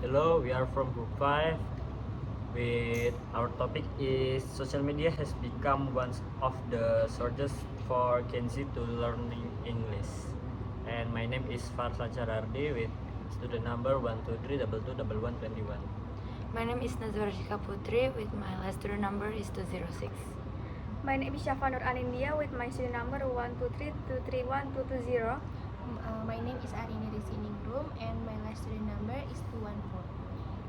Hello, we are from Group 5. With our topic is social media has become one of the sources for Gen Z to learning English. And my name is Farsad Charardi with student number 123221121. My name is Nazwa Rashika Putri with my last student number is 206. My name is Syafa Nur Anindia with my student number 123231220. My name is Arini Risiningrum and my last student number is 214.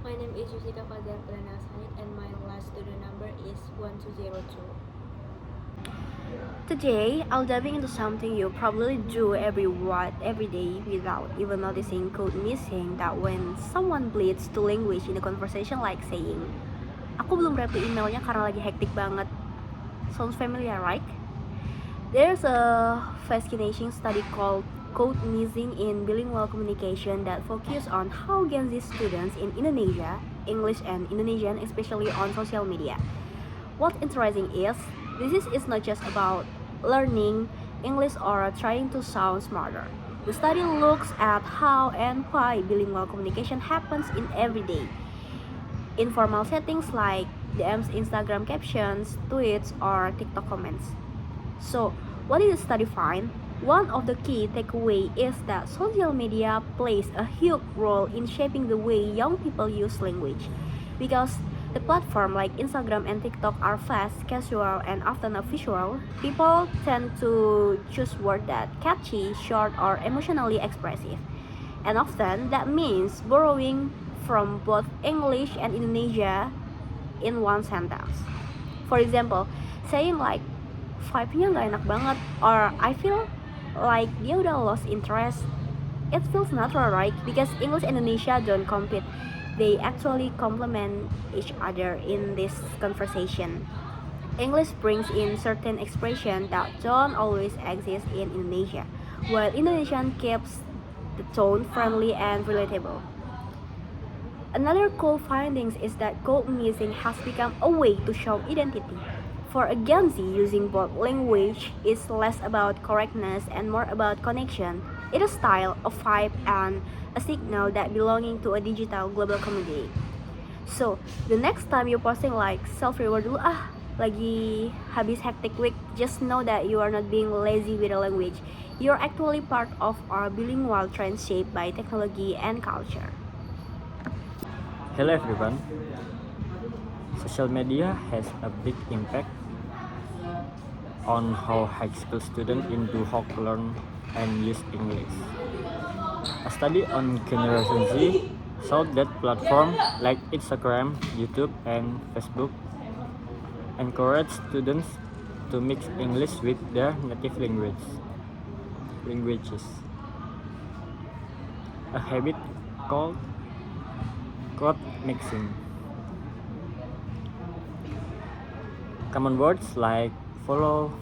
My name is Yusika Fazal Pranasait and my last student number is 1202. Today, I'll diving into something you probably do every day without even noticing code missing that when someone bleeds to language in a conversation like saying, "Aku belum reply emailnya karena lagi hektik banget." Sounds familiar, right? There's a fascinating study called Code Missing in Bilingual Communication that focus on how Gen Z students in Indonesia, English and Indonesian, especially on social media. What's interesting is, this is not just about learning English or trying to sound smarter. The study looks at how and why bilingual communication happens in everyday, informal settings like DMs, Instagram captions, tweets, or TikTok comments. So, what did the study find? One of the key takeaways is that social media plays a huge role in shaping the way young people use language. Because the platform like Instagram and TikTok are fast, casual, and often visual, people tend to choose words that catchy, short, or emotionally expressive. And often that means borrowing from both English and Indonesia in one sentence. For example, saying like vibe-nya gak enak banget or I feel like dia udah lost interest. It feels natural, right? Because English and Indonesia don't compete. They actually complement each other in this conversation. English brings in certain expressions that don't always exist in Indonesia, while Indonesian keeps the tone friendly and relatable. Another cool findings is that code missing has become a way to show identity. For a Gen Z, using both language is less about correctness and more about connection. It is a style, a vibe, and a signal that belonging to a digital global community. So, the next time you're posting like self-reward dulu lagi habis hectic week, just know that you are not being lazy with the language. You're actually part of our bilingual trend shaped by technology and culture. Hello everyone. Social media has a big impact on how high school students in Duhok learn and use English. A study on Generation Z showed that platforms like Instagram, YouTube, and Facebook encourage students to mix English with their native languages. A habit called code mixing. Common words like follow,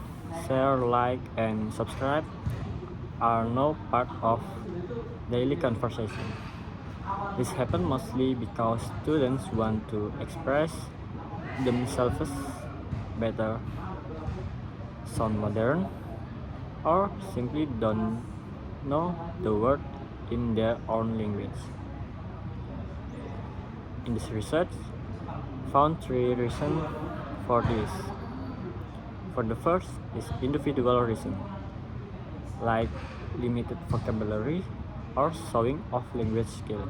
share, like, and subscribe are now part of daily conversation. This happens mostly because students want to express themselves better, sound modern, or simply don't know the word in their own language. In this research, found 3 reasons for this. For the first is individual reason, like limited vocabulary or showing of language skills.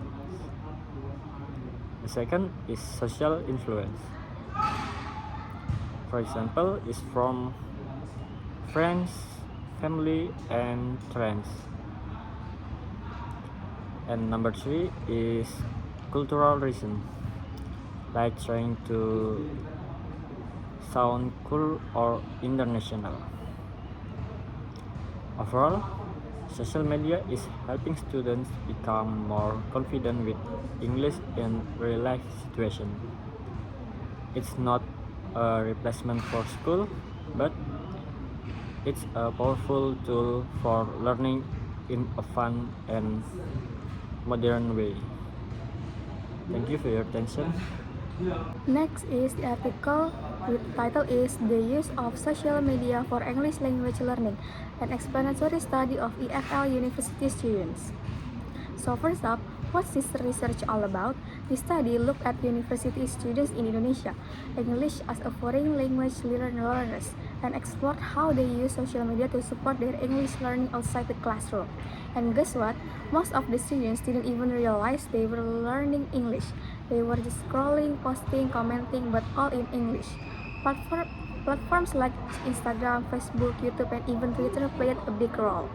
The second is social influence. For example, is from friends, family, and trends. And number 3 is cultural reason, like trying to sound cool or international. Overall, social media is helping students become more confident with English in real life situation. It's not a replacement for school, but it's a powerful tool for learning in a fun and modern way. Thank you for your attention. Next is the article with title is The Use of Social Media for English Language Learning, an explanatory study of EFL University students. So first up, What's this research all about? The study looked at university students in Indonesia, English as a foreign language learners, and explored how they use social media to support their English learning outside the classroom. And guess what? Most of the students didn't even realize they were learning English. They were just scrolling, posting, commenting, but all in English. Platforms like Instagram, Facebook, YouTube, and even Twitter played a big role.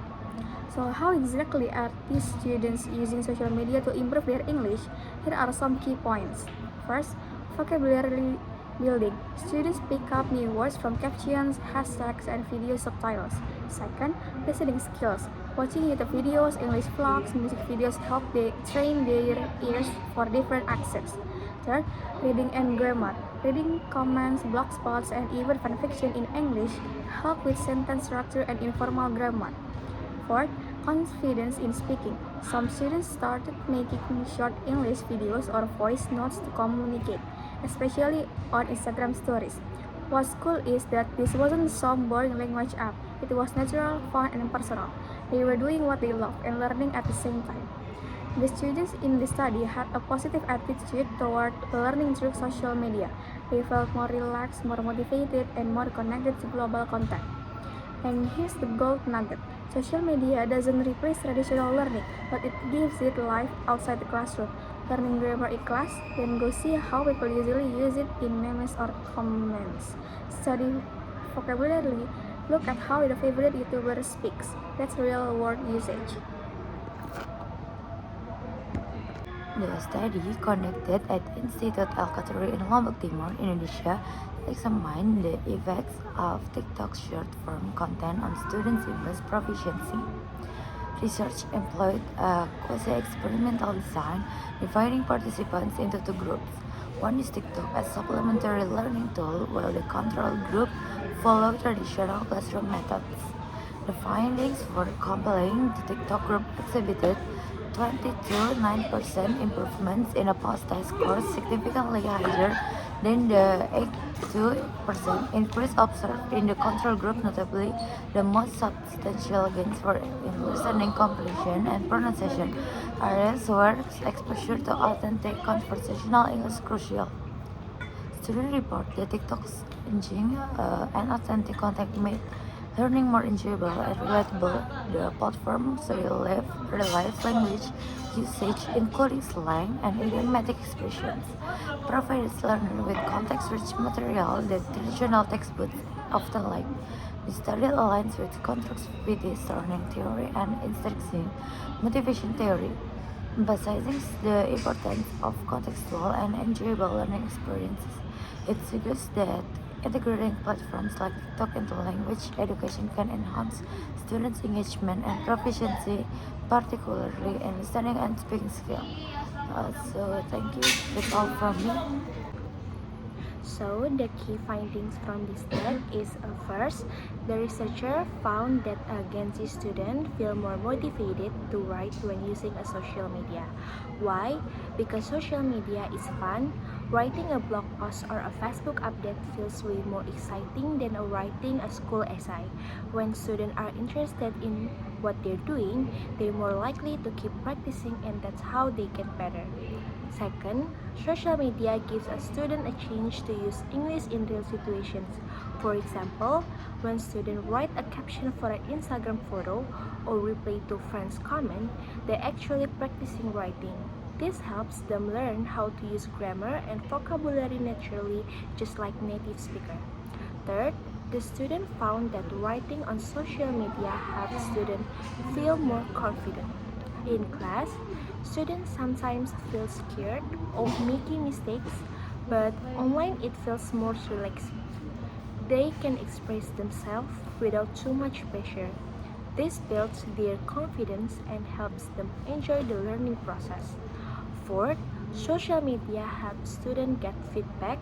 So how exactly are these students using social media to improve their English? Here are some key points. First, vocabulary building. Students pick up new words from captions, hashtags, and video subtitles. Second, listening skills. Watching YouTube videos, English vlogs, music videos help they train their ears for different accents. Third, reading and grammar. Reading comments, blog spots, and even fanfiction in English help with sentence structure and informal grammar. Fourth, confidence in speaking. Some students started making short English videos or voice notes to communicate, especially on Instagram stories. What's cool is that this wasn't some boring language app. It was natural, fun, and personal. They were doing what they loved and learning at the same time. The students in the study had a positive attitude toward learning through social media. They felt more relaxed, more motivated, and more connected to global content. And here's the gold nugget. Social media doesn't replace traditional learning, but it gives it life outside the classroom. Learning grammar in class, then go see how people usually use it in memes or comments. Study vocabulary, look at how the favorite YouTuber speaks. That's real world usage. The study conducted at Institut Al-Khairi in Lombok Timur, Indonesia, examined the effects of TikTok short-form content on students' English proficiency. Research employed a quasi-experimental design, dividing participants into two groups. One used TikTok as a supplementary learning tool, while the control group followed traditional classroom methods. The findings were compelling. The TikTok group exhibited 22.9% improvements in a post-test score, significantly higher than the 82% increase observed in the control group. Notably, the most substantial gains were in listening comprehension and pronunciation, areas where exposure to authentic conversational English is crucial. Students report that TikTok's engaging and authentic content made learning more enjoyable and relatable. The platform relies language usage, including slang and idiomatic expressions, provides learners with context-rich material that traditional textbooks often lack. The study aligns with constructivist learning theory and instruction motivation theory, emphasizing the importance of contextual and enjoyable learning experiences. It suggests that integrating platforms like TikTok into language education can enhance students' engagement and proficiency, particularly in listening and speaking skills. So thank you. That's all from me. So, the key findings from this study is first, the researcher found that Gen Z students feel more motivated to write when using a social media. Why? Because social media is fun. Writing a blog post or a Facebook update feels way more exciting than writing a school essay. When students are interested in what they're doing, they're more likely to keep practicing, and that's how they get better. Second, social media gives a student a chance to use English in real situations. For example, when students write a caption for an Instagram photo or reply to friends' comment, they're actually practicing writing. This helps them learn how to use grammar and vocabulary naturally, just like native speaker. Third, the student found that writing on social media helps students feel more confident. In class, students sometimes feel scared of making mistakes, but online it feels more relaxing. They can express themselves without too much pressure. This builds their confidence and helps them enjoy the learning process. Fourth, social media helps students get feedback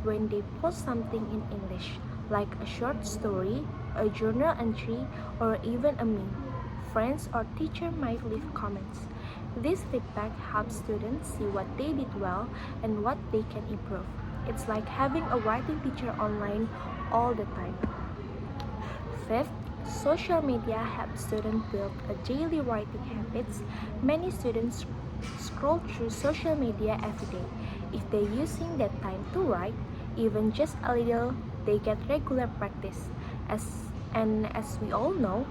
when they post something in English, like a short story, a journal entry, or even a meme. Friends or teacher might leave comments. This feedback helps students see what they did well and what they can improve. It's like having a writing teacher online all the time. Fifth, social media helps students build a daily writing habits. Many students scroll scroll through social media every day. If they're using that time to write, even just a little, they get regular practice. As we all know,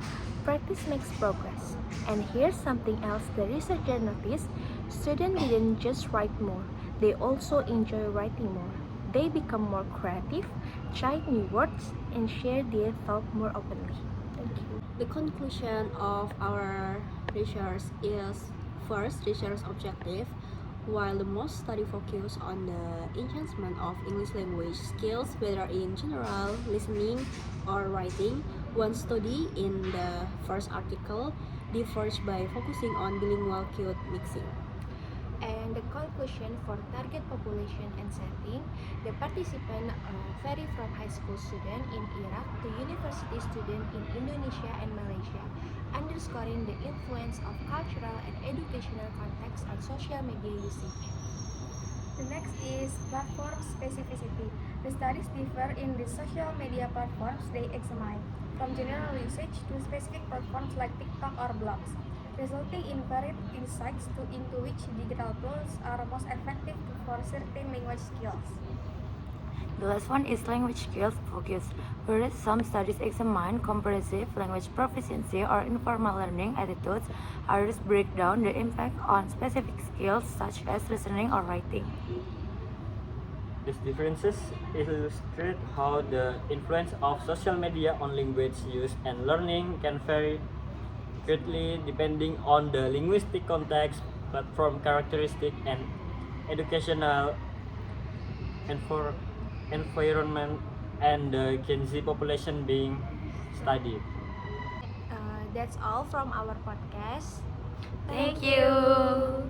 practice makes progress. And here's something else the researcher noticed: students didn't just write more, they also enjoy writing more. They become more creative, try new words, and share their thoughts more openly. Thank you. The conclusion of our research is first, research objective. While the most study focus on the enhancement of English language skills, whether in general, listening, or writing, one study in the first article differs by focusing on bilingual code mixing. And the conclusion for target population and setting, the participants vary from high school student in Iraq to university student in Indonesia and Malaysia, underscoring the influence of cultural and educational context on social media usage. The next is platform specificity. The studies differ in the social media platforms they examine, from general usage to specific platforms like TikTok or blogs, resulting in varied insights into which digital tools are most effective for certain language skills. The last one is language skills focus, whereas some studies examine comprehensive language proficiency or informal learning attitudes, others break down the impact on specific skills such as listening or writing. These differences illustrate how the influence of social media on language use and learning can vary greatly depending on the linguistic context, platform characteristic, and educational environment and the Gen Z population being studied. That's all from our podcast. Thank you.